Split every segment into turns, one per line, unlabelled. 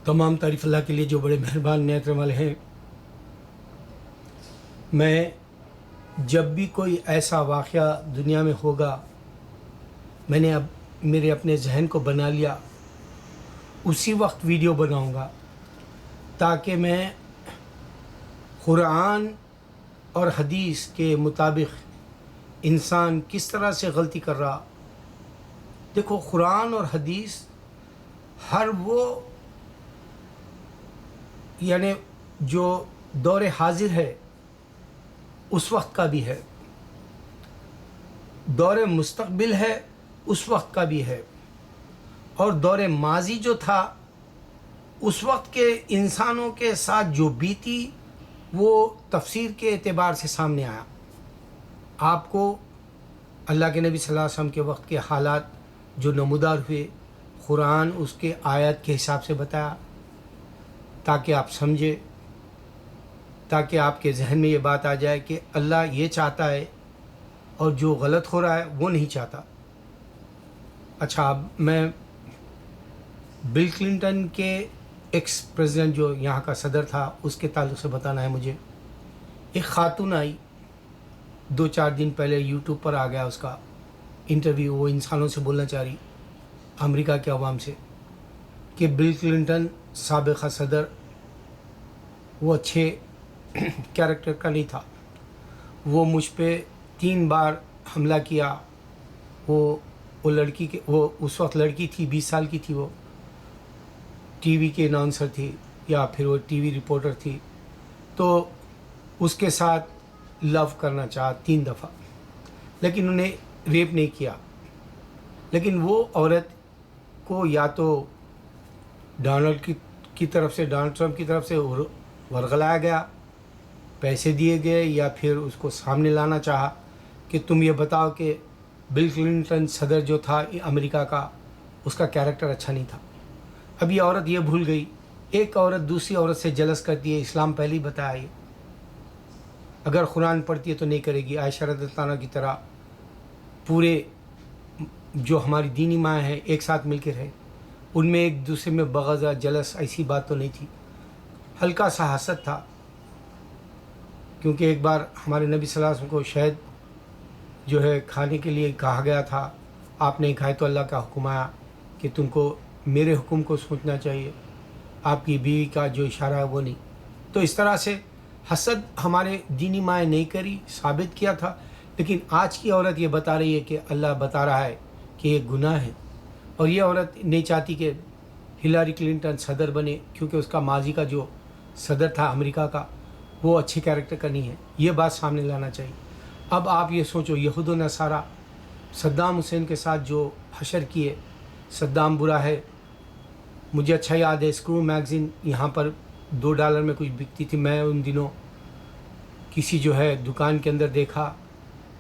تمام تعریف اللہ کے لیے جو بڑے مہربان نعمت والے ہیں۔ میں جب بھی کوئی ایسا واقعہ دنیا میں ہوگا، میں نے اب میرے اپنے ذہن کو بنا لیا، اسی وقت ویڈیو بناؤں گا تاکہ میں قرآن اور حدیث کے مطابق انسان کس طرح سے غلطی کر رہا۔ دیکھو، قرآن اور حدیث ہر وہ یعنی جو دور حاضر ہے اس وقت کا بھی ہے، دور مستقبل ہے اس وقت کا بھی ہے، اور دور ماضی جو تھا اس وقت کے انسانوں کے ساتھ جو بیتی وہ تفسیر کے اعتبار سے سامنے آیا۔ آپ کو اللہ کے نبی صلی اللہ علیہ وسلم کے وقت کے حالات جو نمودار ہوئے، قرآن اس کے آیت کے حساب سے بتایا تاکہ آپ سمجھے، تاکہ آپ کے ذہن میں یہ بات آ جائے کہ اللہ یہ چاہتا ہے اور جو غلط ہو رہا ہے وہ نہیں چاہتا۔ اچھا، اب میں بل کلنٹن کے ایکس پریزیڈنٹ جو یہاں کا صدر تھا اس کے تعلق سے بتانا ہے مجھے۔ ایک خاتون آئی 2-4 دن پہلے، یوٹیوب پر آ گیا اس کا انٹرویو، وہ انسانوں سے بولنا چاہ رہی امریکہ کے عوام سے کہ بل کلنٹن سابقہ صدر وہ اچھے کیریکٹر کا نہیں تھا، وہ مجھ پہ 3 بار حملہ کیا۔ وہ لڑکی کے، وہ اس وقت لڑکی تھی، 20 سال کی تھی، وہ ٹی وی کے اناؤنسر تھی یا پھر وہ ٹی وی رپورٹر تھی، تو اس کے ساتھ لو کرنا چاہا 3 دفعہ، لیکن انہیں ریپ نہیں کیا۔ لیکن وہ عورت کو یا تو ڈونلڈ کی طرف سے، ڈونلڈ ٹرمپ کی طرف سے ورغلایا گیا، پیسے دیے گئے، یا پھر اس کو سامنے لانا چاہا کہ تم یہ بتاؤ کہ بل کلنٹن صدر جو تھا امریکہ کا، اس کا کیریکٹر اچھا نہیں تھا۔ اب یہ عورت یہ بھول گئی، ایک عورت دوسری عورت سے جلس کرتی ہے، اسلام پہلے ہی بتایا یہ، اگر قرآن پڑھتی ہے تو نہیں کرے گی۔ عائشہ رضی اللہ عنہ کی طرح پورے جو ہماری دینی ماں ہیں ایک ساتھ مل کے رہے، ان میں ایک دوسرے میں بغض جلس ایسی بات تو نہیں تھی، ہلکا سا حسد تھا، کیونکہ ایک بار ہمارے نبی صلی اللہ علیہ وسلم کو شہد جو ہے کھانے کے لیے کہا گیا تھا، آپ نے کھائے تو اللہ کا حکم آیا کہ تم کو میرے حکم کو سوچنا چاہیے، آپ کی بیوی کا جو اشارہ ہے وہ نہیں۔ تو اس طرح سے حسد ہمارے دینی مائیں نہیں کری، ثابت کیا تھا، لیکن آج کی عورت یہ بتا رہی ہے کہ اللہ بتا رہا ہے کہ یہ گناہ ہے، اور یہ عورت نہیں چاہتی کہ ہلاری کلنٹن صدر بنے، کیونکہ اس کا ماضی کا جو صدر تھا امریکہ کا وہ اچھے کیریکٹر کا نہیں ہے۔ یہ بات سامنے لانا چاہیے۔ اب آپ یہ سوچو، یہود و نصارہ صدام حسین کے ساتھ جو حشر کیے، صدام برا ہے۔ مجھے اچھا یاد ہے، اسکرو میگزین یہاں پر $2 میں کچھ بکتی تھی، میں ان دنوں کسی جو ہے دکان کے اندر دیکھا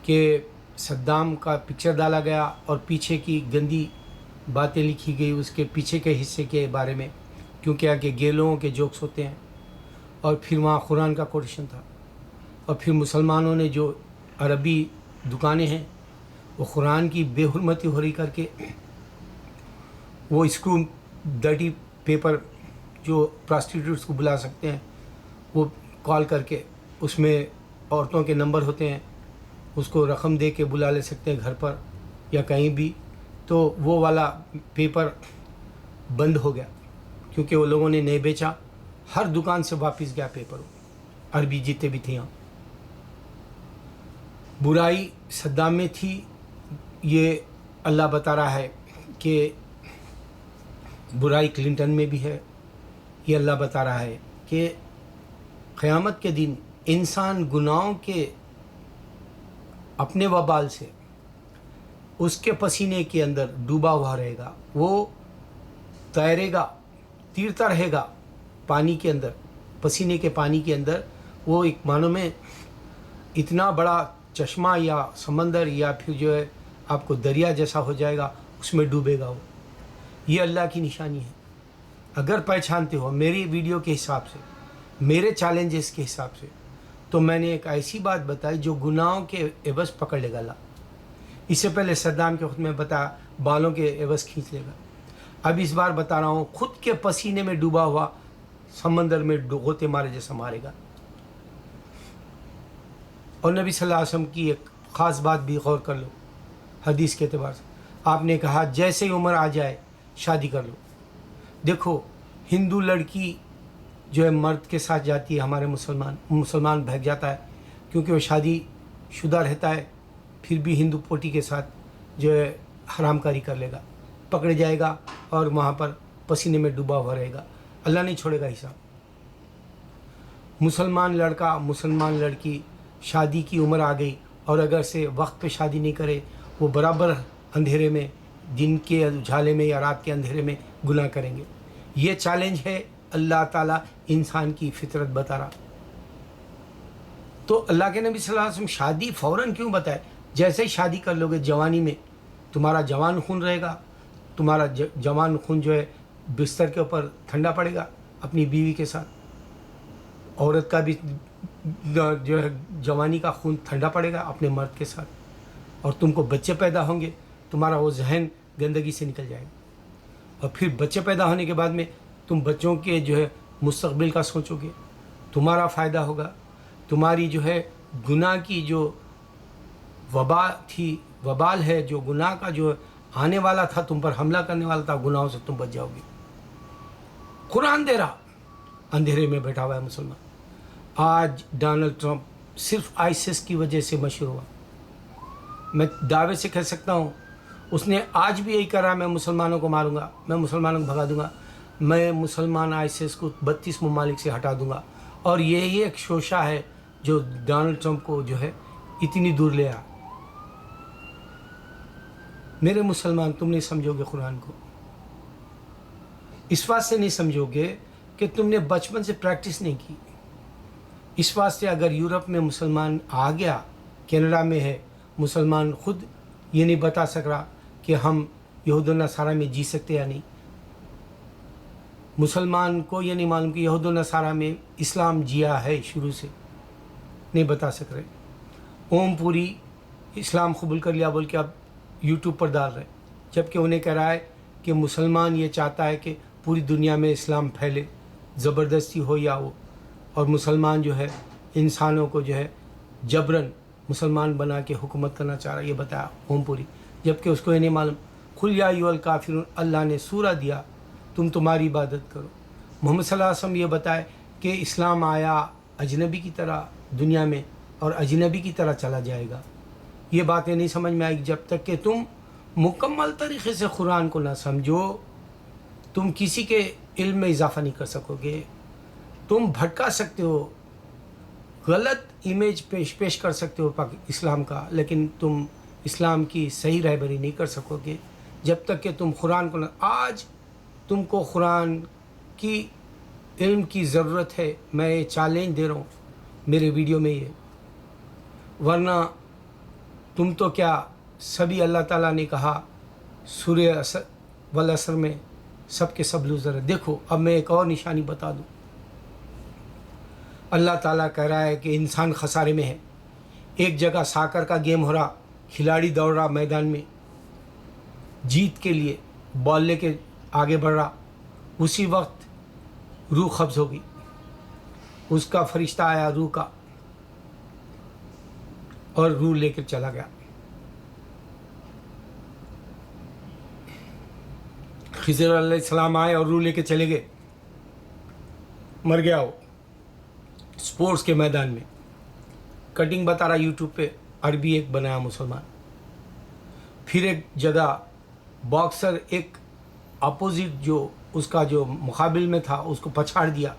کہ صدام کا پکچر ڈالا گیا اور پیچھے کی گندی باتیں لکھی گئی اس کے پیچھے کے حصے کے بارے میں، کیونکہ آگے گے لوگوں کے جوکس ہوتے ہیں، اور پھر وہاں قرآن کا کوٹیشن تھا، اور پھر مسلمانوں نے جو عربی دکانیں ہیں وہ قرآن کی بے حرمتی ہو رہی کر کے وہ اسکرو ڈرٹی پیپر جو پراسٹیٹیوٹس کو بلا سکتے ہیں وہ کال کر کے، اس میں عورتوں کے نمبر ہوتے ہیں، اس کو رقم دے کے بلا لے سکتے ہیں گھر پر یا کہیں بھی، تو وہ والا پیپر بند ہو گیا کیونکہ وہ لوگوں نے نہیں بیچا، ہر دکان سے واپس گیا پیپر، عربی جتنے بھی تھے۔ یہاں برائی صدام میں تھی، یہ اللہ بتا رہا ہے کہ برائی کلنٹن میں بھی ہے، یہ اللہ بتا رہا ہے کہ قیامت کے دن انسان گناہوں کے اپنے وبال سے اس کے پسینے کے اندر ڈوبا ہوا رہے گا، وہ تیرے گا، تیرتا رہے گا پانی کے اندر، پسینے کے پانی کے اندر، وہ ایک معنوں میں اتنا بڑا چشمہ یا سمندر یا پھر جو ہے آپ کو دریا جیسا ہو جائے گا، اس میں ڈوبے گا وہ۔ یہ اللہ کی نشانی ہے۔ اگر پہچانتے ہو میری ویڈیو کے حساب سے، میرے چیلنجز کے حساب سے، تو میں نے ایک ایسی بات بتائی جو گناہوں کے عوض پکڑ لے گا اللہ۔ اس سے پہلے صدام کے وقت میں بتایا بالوں کے عوض کھینچ لے گا۔ اب اس بار بتا رہا ہوں، خود کے پسینے میں ڈوبا ہوا سمندر میں غوطے مارے جیسا مارے گا۔ اور نبی صلی اللہ علیہ وسلم کی ایک خاص بات بھی غور کر لو حدیث کے اعتبار سے، آپ نے کہا جیسے ہی عمر آ جائے شادی کر لو۔ دیکھو ہندو لڑکی جو ہے مرد کے ساتھ جاتی ہے، ہمارے مسلمان بھاگ جاتا ہے کیونکہ وہ شادی شدہ رہتا ہے، پھر بھی ہندو پوٹی کے ساتھ جو ہے حرام کاری کر لے گا، پکڑ جائے گا اور وہاں پر پسینے میں ڈوبا ہوا رہے گا، اللہ نہیں چھوڑے گا حساب۔ مسلمان لڑکا مسلمان لڑکی شادی کی عمر آ گئی اور اگر سے وقت پہ شادی نہیں کرے، وہ برابر اندھیرے میں، دن کے اجالے میں یا رات کے اندھیرے میں گناہ کریں گے۔ یہ چیلنج ہے اللہ تعالیٰ انسان کی فطرت بتا رہا۔ تو اللہ کے نبی صلی اللہ علیہ وسلم شادی فوراً کیوں بتائے؟ جیسے ہی شادی کر لو گے جوانی میں، تمہارا جوان خون رہے گا، تمہارا جوان خون جو ہے بستر کے اوپر ٹھنڈا پڑے گا اپنی بیوی کے ساتھ، عورت کا بھی جو ہے جوانی کا خون ٹھنڈا پڑے گا اپنے مرد کے ساتھ، اور تم کو بچے پیدا ہوں گے، تمہارا وہ ذہن گندگی سے نکل جائے گا، اور پھر بچے پیدا ہونے کے بعد میں تم بچوں کے جو ہے مستقبل کا سوچو گے، تمہارا فائدہ ہوگا، تمہاری جو ہے گناہ کی جو وبال ہے، جو گناہ کا جو آنے والا تھا، تم پر حملہ کرنے والا تھا، گناہوں سے تم بچ جاؤ گے۔ قرآن دے رہا، اندھیرے میں بیٹھا ہوا ہے مسلمان۔ آج ڈونلڈ ٹرمپ صرف آئیسس کی وجہ سے مشہور ہوا، میں دعوے سے کہہ سکتا ہوں اس نے آج بھی یہی کرا، میں مسلمانوں کو ماروں گا، میں مسلمانوں کو بھگا دوں گا، میں مسلمان آئیسس کو 32 ممالک سے ہٹا دوں گا، اور یہی ایک شوشہ ہے جو ڈونلڈ ٹرمپ کو جو ہے اتنی دور لے آ۔ میرے مسلمان، تم نہیں سمجھو گے قرآن کو، اس واسطے نہیں سمجھو گے کہ تم نے بچپن سے پریکٹس نہیں کی۔ اس واسطے اگر یورپ میں مسلمان آ گیا، کینیڈا میں ہے مسلمان، خود یہ نہیں بتا سک رہا کہ ہم یہود و نصارہ میں جی سکتے یا نہیں، مسلمان کو یہ نہیں معلوم کہ یہود و نصارہ میں اسلام جیا ہے شروع سے، نہیں بتا سک رہے۔ اوم پوری اسلام قبول کر لیا بول کے اب یوٹیوب پر ڈال رہے، جبکہ انہیں کہہ رہا ہے کہ مسلمان یہ چاہتا ہے کہ پوری دنیا میں اسلام پھیلے، زبردستی ہو یا ہو، اور مسلمان جو ہے انسانوں کو جو ہے جبراً مسلمان بنا کے حکومت کرنا چاہ رہا ہے، یہ بتایا اوم پوری، جبکہ اس کو یہ نہیں معلوم قل یا ایھا الکافرون اللہ نے سورہ دیا، تم تمہاری عبادت کرو۔ محمد صلی اللہ علیہ وسلم یہ بتائے کہ اسلام آیا اجنبی کی طرح دنیا میں اور اجنبی کی طرح چلا جائے گا۔ یہ باتیں نہیں سمجھ میں آئی جب تک کہ تم مکمل طریقے سے قرآن کو نہ سمجھو، تم کسی کے علم میں اضافہ نہیں کر سکو گے، تم بھٹکا سکتے ہو، غلط امیج پیش کر سکتے ہو اسلام کا، لیکن تم اسلام کی صحیح رہبری نہیں کر سکو گے جب تک کہ تم قرآن کو نہ۔ آج تم کو قرآن کی علم کی ضرورت ہے، میں یہ چیلنج دے رہا ہوں میرے ویڈیو میں یہ، ورنہ تم تو کیا سبھی اللہ تعالیٰ نے کہا سورہ والعصر میں سب کے سب لوزر ہیں۔ دیکھو اب میں ایک اور نشانی بتا دوں، اللہ تعالیٰ کہہ رہا ہے کہ انسان خسارے میں ہے۔ ایک جگہ ساکر کا گیم ہو رہا، کھلاڑی دوڑ رہا میدان میں جیت کے لیے، بال لے کے آگے بڑھ رہا، اسی وقت روح قبض ہو گئی، اس کا فرشتہ آیا روح کا اور روح لے کر چلا گیا۔ خضر علیہ السلام آئے اور روح لے کے چلے گئے، مر گیا وہ سپورٹس کے میدان میں۔ کٹنگ بتا رہا یوٹیوب پہ، عربی ایک بنایا مسلمان۔ پھر ایک جگہ باکسر ایک اپوزٹ جو اس کا جو مقابل میں تھا اس کو پچھاڑ دیا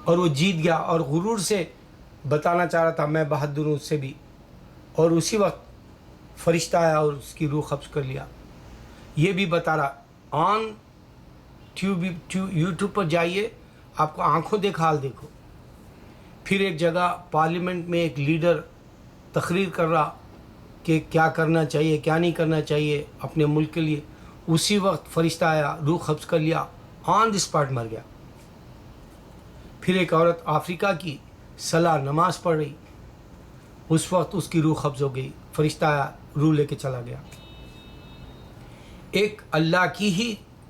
اور وہ جیت گیا، اور غرور سے بتانا چاہ رہا تھا میں بہادر ہوں اس سے بھی، اور اسی وقت فرشتہ آیا اور اس کی روح قبض کر لیا۔ یہ بھی بتا رہا آن یوٹیوب پر جائیے، آپ کو آنکھوں دیکھا حال دیکھو۔ پھر ایک جگہ پارلیمنٹ میں ایک لیڈر تقریر کر رہا کہ کیا کرنا چاہیے کیا نہیں کرنا چاہیے اپنے ملک کے لیے، اسی وقت فرشتہ آیا، روح قبض کر لیا، آن دی اسپاٹ مر گیا۔ پھر ایک عورت افریقہ کی صلاح نماز پڑھ رہی، اس وقت اس کی روح قبض ہو گئی، فرشتہ آیا، روح لے کے چلا گیا۔ ایک اللہ کی ہی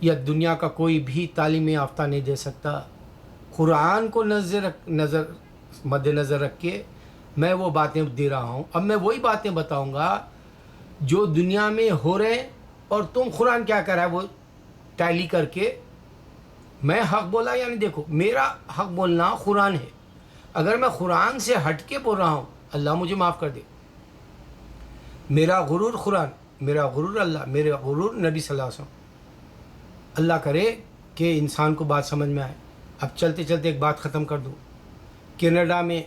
یا دنیا کا کوئی بھی تعلیم یافتہ نہیں دے سکتا. قرآن کو مد نظر رکھ کے میں وہ باتیں دے رہا ہوں. اب میں وہی باتیں بتاؤں گا جو دنیا میں ہو رہے ہیں، اور تم قرآن کیا کر رہا ہے وہ ٹیلی کر کے. میں حق بولا یعنی دیکھو میرا حق بولنا قرآن ہے. اگر میں قرآن سے ہٹ کے بول رہا ہوں اللہ مجھے معاف کر دے. میرا غرور قرآن، میرا غرور اللہ، میرا غرور نبی صلی اللہ علیہ وسلم. اللہ کرے کہ انسان کو بات سمجھ میں آئے. اب چلتے چلتے ایک بات ختم کر دوں. کینیڈا میں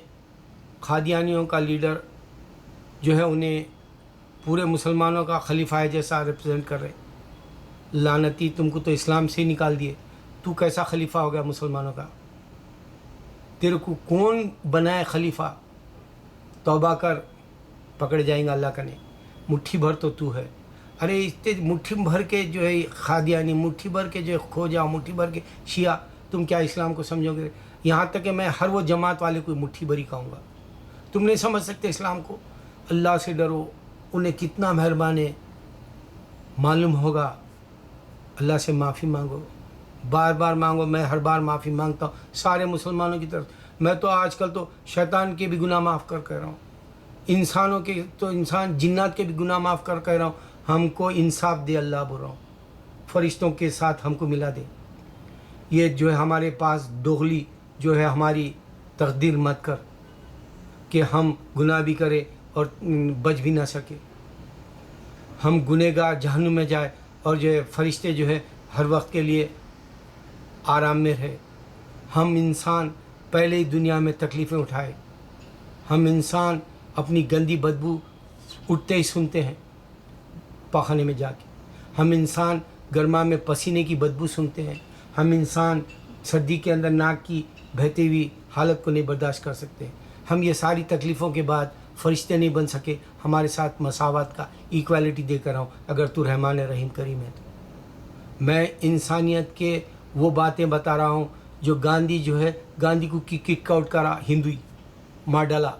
قادیانیوں کا لیڈر جو ہے انہیں پورے مسلمانوں کا خلیفہ جیسا ریپرزینٹ کر رہے. لعنتی، تم کو تو اسلام سے ہی نکال دیے، تو کیسا خلیفہ ہو گیا مسلمانوں کا؟ تیرے کو کون بنائے خلیفہ؟ توبہ کر، پکڑ جائیں گا اللہ کرنے. مٹھی بھر تو ہے. ارے اتنے مٹھی بھر کے جو ہے قادیانی، مٹھی بھر کے جو ہے کھوجا، مٹھی بھر کے شیعہ، تم کیا اسلام کو سمجھو گے؟ یہاں تک کہ میں ہر وہ جماعت والے کو مٹھی بھری کہوں گا. تم نہیں سمجھ سکتے اسلام کو. اللہ سے ڈرو، انہیں کتنا مہربان ہے معلوم ہوگا. اللہ سے معافی مانگو، بار بار مانگو. میں ہر بار معافی مانگتا ہوں سارے مسلمانوں کی طرف. میں تو آج کل تو شیطان کے بھی گناہ معاف کر رہا ہوں، انسانوں کے تو جنات کے بھی گناہ معاف کر رہا ہوں. ہم کو انصاف دے اللہ بول رہا ہوں. فرشتوں کے ساتھ ہم کو ملا دے. یہ جو ہے ہمارے پاس دوغلی جو ہے ہماری تقدیر مت کر کہ ہم گناہ بھی کرے اور بچ بھی نہ سکے. ہم گنہگار جہنم میں جائے اور جو ہے فرشتے جو ہے ہر وقت کے لیے آرام میں رہے. ہم انسان پہلے ہی دنیا میں تکلیفیں اٹھائے. ہم انسان اپنی گندی بدبو اٹھتے ہی سنتے ہیں پاخانے میں جا کے. ہم انسان گرما میں پسینے کی بدبو سنتے ہیں. ہم انسان سردی کے اندر ناک کی بہتی ہوئی حالت کو نہیں برداشت کر سکتے. ہم یہ ساری تکلیفوں کے بعد فرشتے نہیں بن سکے. ہمارے ساتھ مساوات کا ایکویلٹی دے کر رہا ہوں اگر تو رحمان رحیم کریم ہے تو. میں انسانیت کے وہ باتیں بتا رہا ہوں جو گاندھی جو ہے، گاندھی کو کک آؤٹ کرا، ہندوئی مار ڈالا.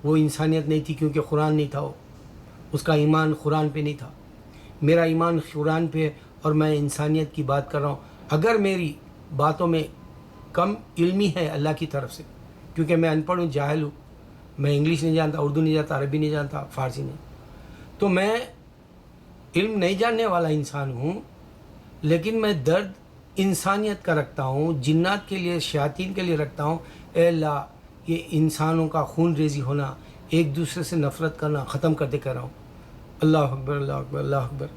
وہ انسانیت نہیں تھی کیونکہ قرآن نہیں تھا. وہ اس کا ایمان قرآن پہ نہیں تھا. میرا ایمان قرآن پہ ہے اور میں انسانیت کی بات کر رہا ہوں. اگر میری باتوں میں کم علمی ہے اللہ کی طرف سے، کیونکہ میں ان پڑھ ہوں، جاہل ہوں، میں انگلش نہیں جانتا، اردو نہیں جانتا، عربی نہیں جانتا، فارسی نہیں، تو میں علم نہیں جاننے والا انسان ہوں. لیکن میں درد انسانیت کا رکھتا ہوں، جنات کے لیے، شیاطین کے لیے رکھتا ہوں. اے اللہ، یہ انسانوں کا خون ریزی ہونا، ایک دوسرے سے نفرت کرنا ختم کر دے کر رہا ہوں. اللہ اکبر، اللہ اکبر، اللہ اکبر.